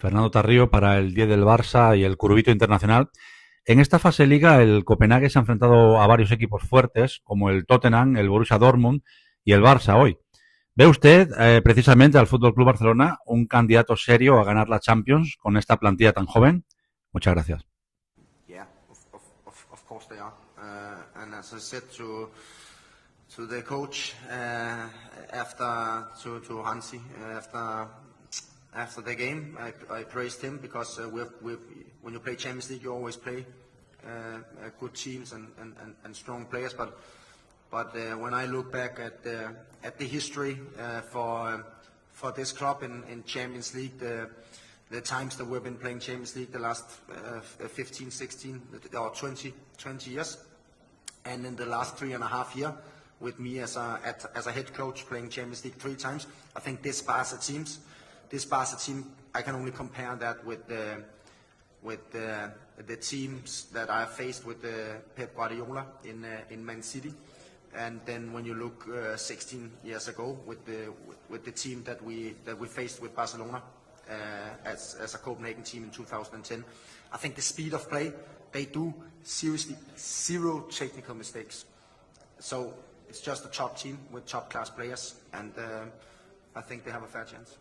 Fernando Tarrío para el 10 del Barça y el Curvito Internacional. En esta fase liga, el Copenhague se ha enfrentado a varios equipos fuertes, como el Tottenham, el Borussia Dortmund y el Barça hoy. ¿Ve usted precisamente al Fútbol Club Barcelona un candidato serio a ganar la Champions con esta plantilla tan joven? Muchas gracias. Yeah, of course they are. And as I said to the coach to Hansi after the game, I praised him because when you play Champions League, you always play good teams and strong players. But when I look back at the history for this club in Champions League, the times that we've been playing Champions League the last 15, 16 or 20 years, and in the last 3.5 years with me as a head coach playing Champions League 3 times, I think this Barca team, I can only compare that with the teams that I faced with Pep Guardiola in Man City. And then when you look 16 years ago with the team that we faced with Barcelona as a Copenhagen team in 2010, I think the speed of play, they do seriously 0 technical mistakes. So it's just a top team with top class players, and I think they have a fair chance.